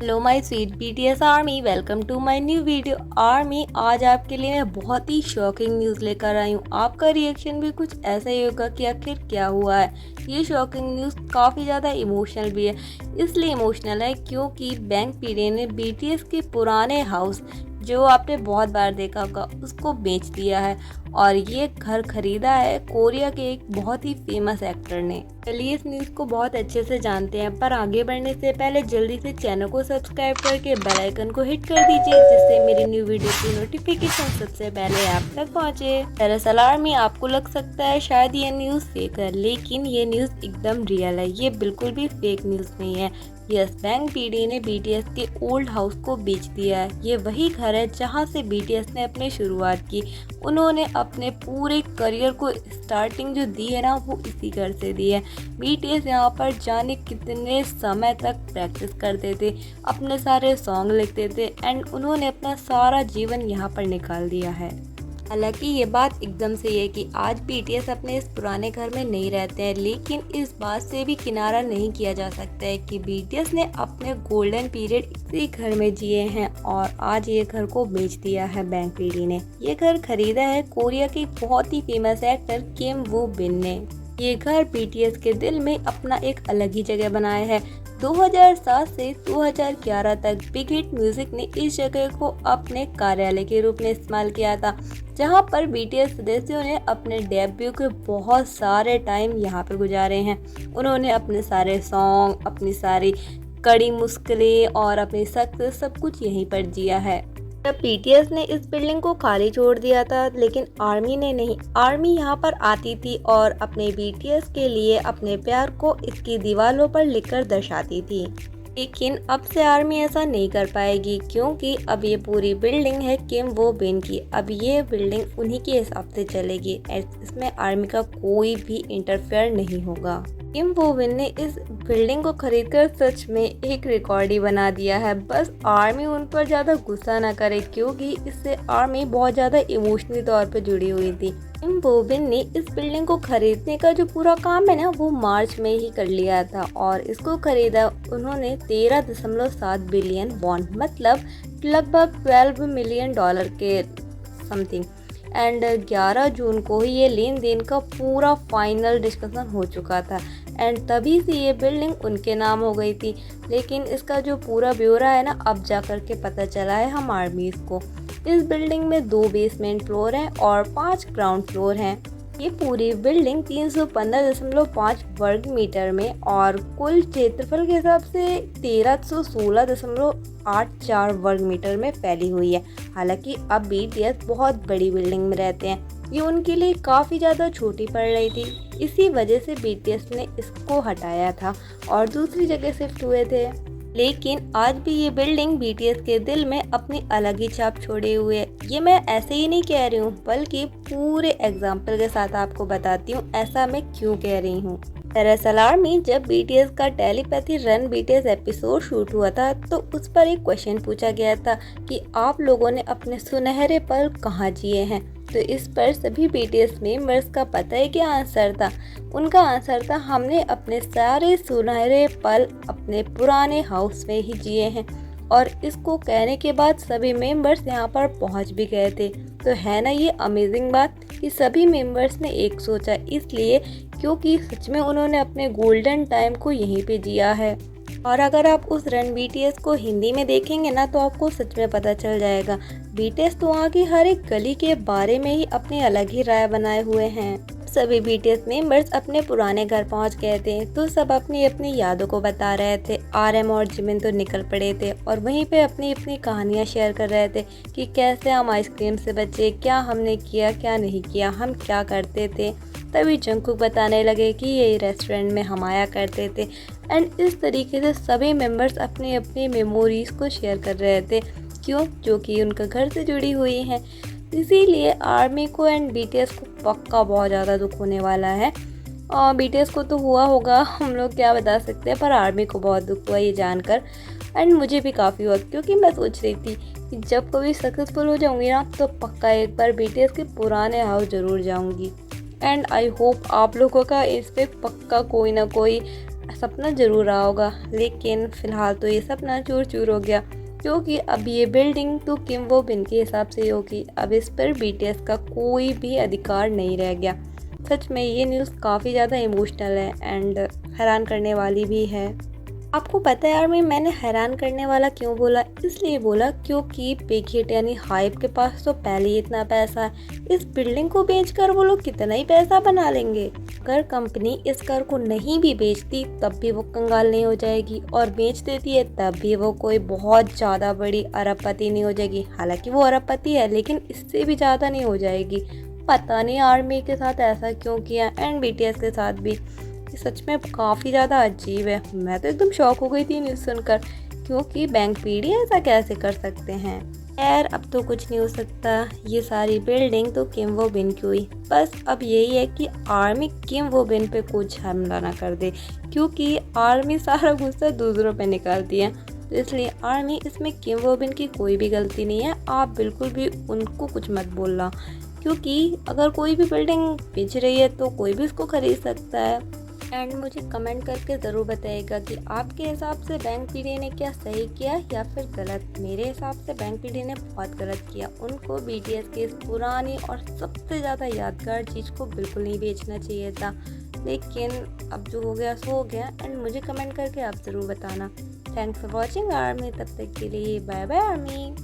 Hello my sweet BTS army, welcome to my new video. Army, आज आपके लिए मैं बहुत ही शॉकिंग न्यूज़ लेकर आई हूँ। आपका रिएक्शन भी कुछ ऐसा ही होगा कि आखिर क्या हुआ है। ये शॉकिंग न्यूज़ काफ़ी ज़्यादा इमोशनल भी है। इसलिए इमोशनल है क्योंकि बैंक पीडे ने बीटीएस के पुराने हाउस, जो आपने बहुत बार देखा होगा, उसको बेच दिया है और ये घर खरीदा है कोरिया के एक बहुत ही फेमस एक्टर ने। चलिए इस न्यूज़ को बहुत अच्छे से जानते हैं, पर आगे बढ़ने से पहले जल्दी से चैनल को सब्सक्राइब करके बेल आइकन को हिट कर दीजिए, जिससे मेरी न्यू वीडियो की नोटिफिकेशन सबसे पहले आप तक पहुंचे। दरअसल आर्मी, आपको लग सकता है शायद ये न्यूज़ फेक है, लेकिन ये न्यूज़ एकदम रियल है। ये बिल्कुल भी फेक न्यूज़ नहीं है। यस, बैंक पीडी ने बीटीएस के ओल्ड हाउस को बेच दिया है। ये वही घर है जहां से बीटीएस ने अपनी शुरुआत की। उन्होंने अपने पूरे करियर को स्टार्टिंग जो दी है ना, वो इसी घर से दी है। बीटीएस यहाँ पर जाने कितने समय तक प्रैक्टिस करते थे, अपने सारे सॉन्ग लिखते थे एंड उन्होंने अपना सारा जीवन यहाँ पर निकाल दिया है। हालांकि ये बात एकदम सही है कि आज बीटीएस अपने इस पुराने घर में नहीं रहते हैं, लेकिन इस बात से भी किनारा नहीं किया जा सकता है कि बीटीएस ने अपने गोल्डन पीरियड इसी घर में जिए हैं और आज ये घर को बेच दिया है बैंक पीडी ने। ये घर खरीदा है कोरिया के बहुत ही फेमस एक्टर किम वू बिन ने। ये घर बीटीएस के दिल में अपना एक अलग ही जगह बनाया है। 2007 से 2011 तक बिग हिट म्यूजिक ने इस जगह को अपने कार्यालय के रूप में इस्तेमाल किया था, जहां पर बीटीएस सदस्यों ने अपने डेब्यू के बहुत सारे टाइम यहाँ पर गुजारे हैं। उन्होंने अपने सारे सॉन्ग, अपनी सारी कड़ी मुश्किलें और अपनी सक्सेस सब कुछ यहीं पर जिया है। तब बीटीएस ने इस बिल्डिंग को खाली छोड़ दिया था, लेकिन आर्मी ने नहीं। आर्मी यहाँ पर आती थी और अपने बीटीएस के लिए अपने प्यार को इसकी दीवारों पर लिखकर दर्शाती थी। लेकिन अब से आर्मी ऐसा नहीं कर पाएगी, क्योंकि अब ये पूरी बिल्डिंग है किम वो बिन की। अब ये बिल्डिंग उन्हीं के हिसाब से चलेगी, इसमें आर्मी का कोई भी इंटरफेयर नहीं होगा। किम वो बिन ने इस बिल्डिंग को खरीदकर सच में एक रिकॉर्ड ही बना दिया है। बस आर्मी उन पर ज़्यादा गुस्सा ना करे, क्योंकि इससे आर्मी बहुत ज़्यादा इमोशनली तौर पर जुड़ी हुई थी। किम वो बिन ने इस बिल्डिंग को खरीदने का जो पूरा काम है ना, वो मार्च में ही कर लिया था और इसको खरीदा उन्होंने 13.7 बिलियन वॉन, मतलब लगभग $12 मिलियन के समथिंग। एंड 11 जून को ही ये लेन देन का पूरा फाइनल डिस्कशन हो चुका था एंड तभी से ये बिल्डिंग उनके नाम हो गई थी। लेकिन इसका जो पूरा ब्यौरा है ना, अब जा कर के पता चला है हम आर्मीज को। इस बिल्डिंग में 2 बेसमेंट फ्लोर हैं और 5 ग्राउंड फ्लोर हैं। ये पूरी बिल्डिंग 315.5 वर्ग मीटर में और कुल क्षेत्रफल के हिसाब से 1316.84 वर्ग मीटर में फैली हुई है। हालांकि अब बीटीएस बहुत बड़ी बिल्डिंग में रहते हैं, ये उनके लिए काफ़ी ज़्यादा छोटी पड़ रही थी। इसी वजह से बीटीएस ने इसको हटाया था और दूसरी जगह शिफ्ट हुए थे। लेकिन आज भी ये बिल्डिंग बीटीएस के दिल में अपनी अलग ही छाप छोड़े हुए है। ये मैं ऐसे ही नहीं कह रही हूँ, बल्कि पूरे एग्जाम्पल के साथ आपको बताती हूँ ऐसा मैं क्यों कह रही हूँ। दरअसल आर्मी, जब बीटीएस का telepathy run BTS episode shoot हुआ था, तो उस पर एक क्वेश्चन पूछा गया था कि आप लोगों ने अपने सुनहरे पल कहाँ जिए हैं। तो इस पर सभी बीटीएस मेंबर्स का पता है क्या आंसर था? उनका आंसर था, हमने अपने सारे सुनहरे पल अपने पुराने हाउस में ही जिए हैं। और इसको कहने के बाद सभी मेंबर्स यहाँ पर पहुँच भी गए थे। तो है ना ये अमेजिंग बात कि सभी मेंबर्स ने एक सोचा, इसलिए क्योंकि सच में उन्होंने अपने गोल्डन टाइम को यहीं पे जिया है। और अगर आप उस रन बीटीएस को हिंदी में देखेंगे ना, तो आपको सच में पता चल जाएगा। बीटीएस तो वहाँ की हर एक गली के बारे में ही अपनी अलग ही राय बनाए हुए हैं। सभी बीटीएस मेंबर्स अपने पुराने घर पहुंच गए थे, तो सब अपनी अपनी यादों को बता रहे थे। आरएम और जिमिन तो निकल पड़े थे और वहीं पे अपनी अपनी कहानियां शेयर कर रहे थे कि कैसे हम आइसक्रीम से बचे, क्या हमने किया, क्या नहीं किया, हम क्या करते थे। तभी जंगकुक बताने लगे कि ये रेस्टोरेंट में हम आया करते थे एंड इस तरीके से सभी मेंबर्स अपनी अपनी मेमोरीज को शेयर कर रहे थे, क्यों, जो कि उनका घर से जुड़ी हुई हैं। इसीलिए आर्मी को एंड बीटीएस को पक्का बहुत ज़्यादा दुख होने वाला है। और बीटीएस को तो हुआ होगा, हम लोग क्या बता सकते हैं, पर आर्मी को बहुत दुख हुआ ये जानकर एंड मुझे भी काफ़ी हुआ, क्योंकि मैं सोच रही थी कि जब कभी सक्सेसफुल हो जाऊंगी ना, तो पक्का एक बार बीटीएस के पुराने हाउस ज़रूर जाऊंगी। एंड आई होप आप लोगों का इस पर पक्का कोई ना कोई सपना ज़रूर रहा होगा, लेकिन फ़िलहाल तो ये सपना चूर चूर हो गया, क्योंकि अब ये बिल्डिंग तो किम वो बिन के हिसाब से ही होगी। अब इस पर बीटीएस का कोई भी अधिकार नहीं रह गया। सच में ये न्यूज़ काफ़ी ज़्यादा इमोशनल है एंड हैरान करने वाली भी है। आपको पता है यार, मैंने हैरान करने वाला क्यों बोला? इसलिए बोला क्योंकि पेकेट यानी हाइप के पास तो पहले ही इतना पैसा है। इस बिल्डिंग को बेचकर वो लोग कितना ही पैसा बना लेंगे। अगर कंपनी इस घर को नहीं भी बेचती तब भी वो कंगाल नहीं हो जाएगी, और बेच देती है तब भी वो कोई बहुत ज़्यादा बड़ी अरबपति नहीं हो जाएगी। हालांकि वो अरबपति है, लेकिन इससे भी ज़्यादा नहीं हो जाएगी। पता नहीं आर्मी के साथ ऐसा क्यों किया एंड बीटीएस के साथ भी। ये सच में काफ़ी ज़्यादा अजीब है। मैं तो एकदम शॉक हो गई थी न्यूज़ सुनकर, क्योंकि बैंक पीढ़ी ऐसा कैसे कर सकते हैं। खैर अब तो कुछ नहीं हो सकता, ये सारी बिल्डिंग तो किम वो बिन की हुई। बस अब यही है कि आर्मी किम वो बिन पे कुछ हमला ना कर दे, क्योंकि आर्मी सारा गुस्सा दूसरों पे निकालती है। तो इसलिए आर्मी इसमें किम वो बिन की कोई भी गलती नहीं है। आप बिल्कुल भी उनको कुछ मत बोलना, क्योंकि अगर कोई भी बिल्डिंग बेच रही है तो कोई भी उसको खरीद सकता है। एंड मुझे कमेंट करके ज़रूर बताइएगा कि आपके हिसाब से बैंक पीढ़ी ने क्या सही किया या फिर गलत। मेरे हिसाब से बैंक पीढ़ी ने बहुत गलत किया। उनको बीटीएस की इस पुरानी और सबसे ज़्यादा यादगार चीज़ को बिल्कुल नहीं बेचना चाहिए था, लेकिन अब जो हो गया सो हो गया। एंड मुझे कमेंट करके आप ज़रूर बताना। Thanks for watching army. तब तक के लिए बाय बाय आर्मी।